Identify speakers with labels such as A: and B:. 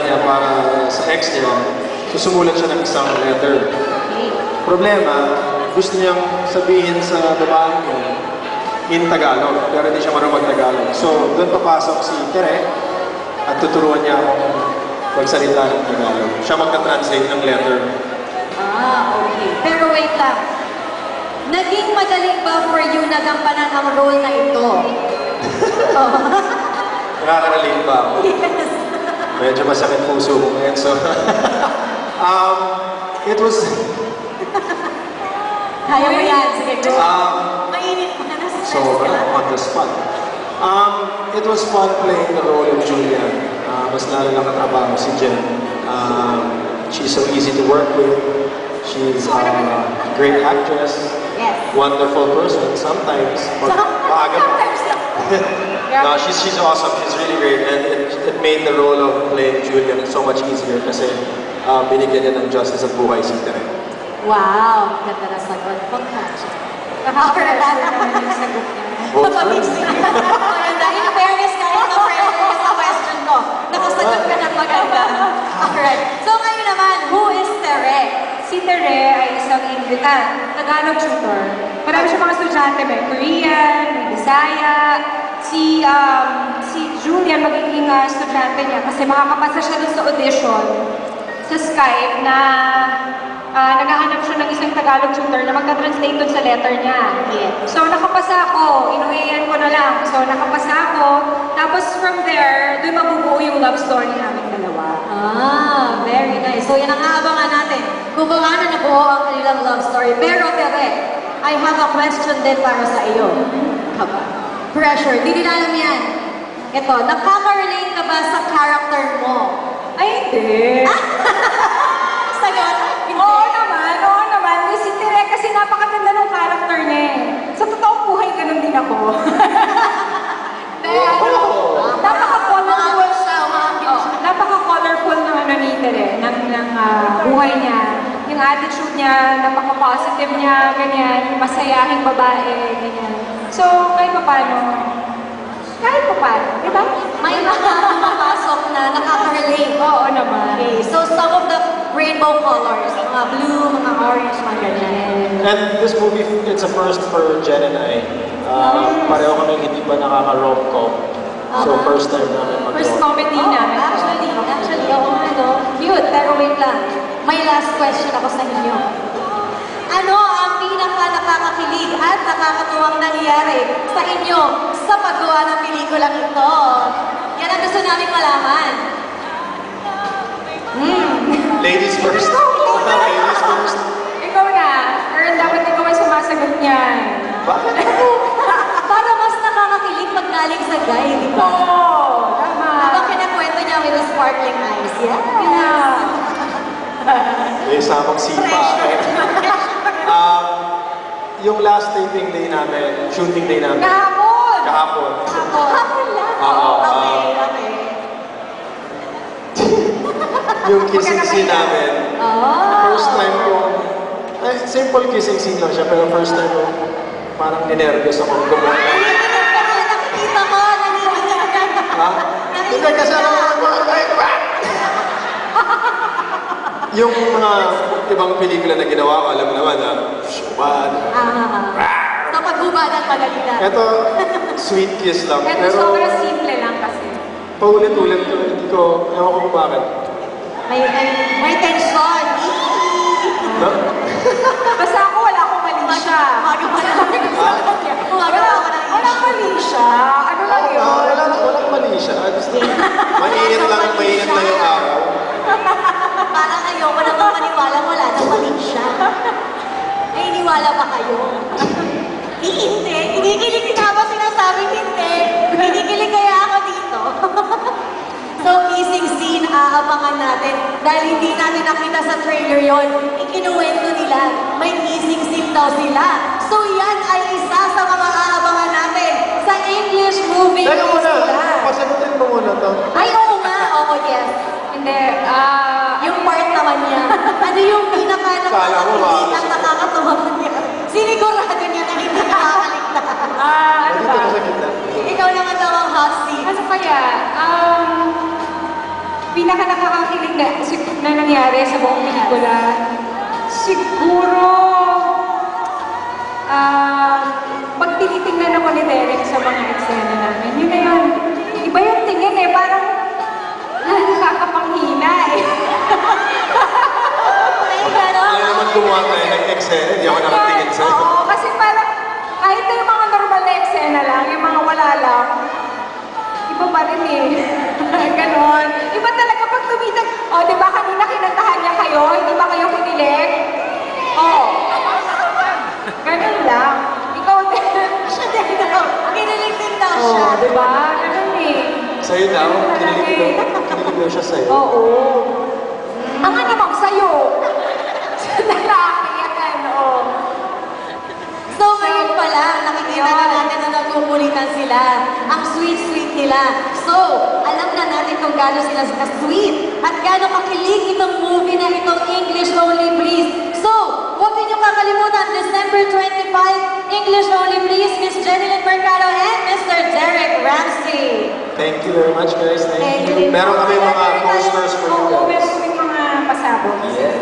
A: niya para sa ex niya, susumulat siya ng isang letter. Problema, gusto niyang sabihin sa babaeng niya in Tagalog, pero hindi siya marunong mag-Tagalog. So, doon papasok si Tere at tuturuan niya akong magsalita ng Tagalog. Siya magka-translate ng letter.
B: Okay. Pero wait lang. Naging madali ba for you na gampanan ang role na ito?
A: Nakaka-relate ba ako?
B: Yes.
A: Medyo masakit puso ko ngayon. So, it was...
B: Kaya mo yan. Sige, go. Mainit mo na
A: So, on the spot. It was fun playing the role of Julian. Mas lalo nakatrabaho si Jen. She's so easy to work with. She's a great actress.
B: Yes.
A: Wonderful person. Sometimes. No, she's awesome. She's really great. And it made the role of playing Julian so much easier kasi binigyan niya ng justice at buhay si Tere.
B: Wow! Ganda na sagot. Nakaka-pressure naman yung sagot niya. In fairness, kahit na-pressure sa question ko, nakasagot ka ng maganda. Alright. So ngayon naman, who is Tere?
C: Si Tere ay isang Tagalog tutor. Marami siya mga estudyante, may Korean, may Bisaya. Si Julian magiging estudyante niya kasi makakapasa siya dun sa audition sa Skype na naghahanap siya ng isang Tagalog tutor na magta-translate dun sa letter niya.
B: Yeah.
C: So nakapasa ako, inuwian ko na lang. So nakapasa ako, tapos from there, doon mabubuo yung love story namin dalawa.
B: Very nice. So yan ang aabangan natin kung paano nabuo ang kanilang love story. Pero Tere, I have a question din para sa iyo. Pressure, di din alam yan. Ito, nakaka-relate ka ba sa character mo?
C: Ay, hindi.
B: Sagot?
C: Oo naman. Si Tere kasi napakaganda ng character niya eh. Sa totoong buhay, ganun din ako. Napaka-colorful siya. Napaka-colorful ng ano ni Tere, ng buhay niya. Yung attitude niya, napaka-positive niya, ganyan, masayahing babae, ganyan. So, kahit pa paano, di ba?
B: May mga pumapasok na nakaka-relate.
C: Oo naman.
B: Okay, so some of the rainbow colors, mga blue, mga orange, mga ganyan.
A: And this movie, it's a first for Jen and I. Pareho kami hindi pa nakaka-rom-com. So first time namin mag-rom.
C: First comedy namin.
B: Actually, cute. Pero wait lang. May last question ako sa inyo. Ano ang pinaka-nakakakilig at nakakatuwang nangyari sa inyo sa paggawa ng pelikulang ito? Yan ang gusto namin malaman.
A: Ladies first. Ladies first.
C: Ikaw na. Earl, dapat ikaw ay sumasagot niyan.
A: Bakit?
B: Para mas nakakakilig pag galing sa guy, di ba?
C: Oo, tama.
B: Habang kinakwento niya with the sparkling eyes. Yes.
A: May samang sipa. Yung last taping day namin, shooting day namin.
C: Kahapon!
B: Hapon lang. Okay.
A: Yung kissing scene namin. First time ko, simple kissing scene lang siya, pero first time ko, parang ninervyos ako gumawa.
B: Nakikita ko,
A: Ha? Hindi kasi yung mga ibang pelikula na ginawa ko, alam mo naman, shubad.
B: So paghubadan pagalitan.
A: Ito, sweet kiss lang.
C: Ito sobrang simple lang kasi.
A: Paulit-ulit ko, hindi ko, ewan ko kung bakit.
B: May tension.
A: No?
C: Basta ako wala akong mali siya. Walang mali siya. Ano lang yun?
A: Walang mali siya. Mainit lang yung araw.
B: Parang ayoko naman maniwala wala nang mali siya. Ay, iniwala ba kayo? Hindi. Kinikilig din ako sinasabing hindi. Kinikilig kaya ako dito. So, kissing scene, aabangan natin. Dahil hindi natin nakita sa trailer yon. Ikinuwento nila, may kissing scene daw sila. So, yan ay isa sa mga aabangan natin sa English movie.
A: Teka muna, pasagutin mo muna to.
B: Ay, oo nga. Oo, yes.
C: Hindi.
B: Yung part naman niya. Ano yung pinaka-nakakakilig at nakakatuwa niya? Sinigurado niya na hindi nakakaligtas.
C: Ano ba?
A: Dito ka sa gitna.
B: Ikaw naman daw ang hot seat.
C: Ano kaya? pinaka nakakakilig na nangyari sa buong pelikula, siguro, pag tinitingnan ako ni Derek sa mga eksena namin, yun na yun. Iba yung tingin eh, parang nakakapanghina eh.
A: Kaya naman gumawa tayo ng eksena, hindi ako nakatingin sa'yo.
C: Oo, kasi parang kahit na yung mga normal na eksena lang, yung mga wala lang, iba pa rin eh. Ganon. Iba talaga pag tumitag, di ba kanina kinantahan niya kayo, hindi ba kayo kinilig? Ganon lang. Ikaw din.
B: Siya din daw. Kinilig din daw siya.
C: Di ba? Ganon eh.
A: Sa'yo daw, kinilig daw siya sa'yo.
C: Oo. Ang ano bang sa'yo? Sa lalaki yan, ano.
B: So ngayon pa lang, nakikita na natin na nagkukulitan sila. Ang sweet-sweet nila. So, alam na natin kung gaano sila ka-sweet at gaano kakilig itong movie na itong English Only Please. So, huwag ninyong kakalimutan, December 25, English Only Please, Miss Jenilyn Mercado and Mr. Derek Ramsey.
A: Thank you very much, guys. Thank
B: Thank
A: you.
B: you.
A: Meron kami mga posters for you
C: Oo,
A: guys.
C: meron kami mga pasabog.
A: Yeah.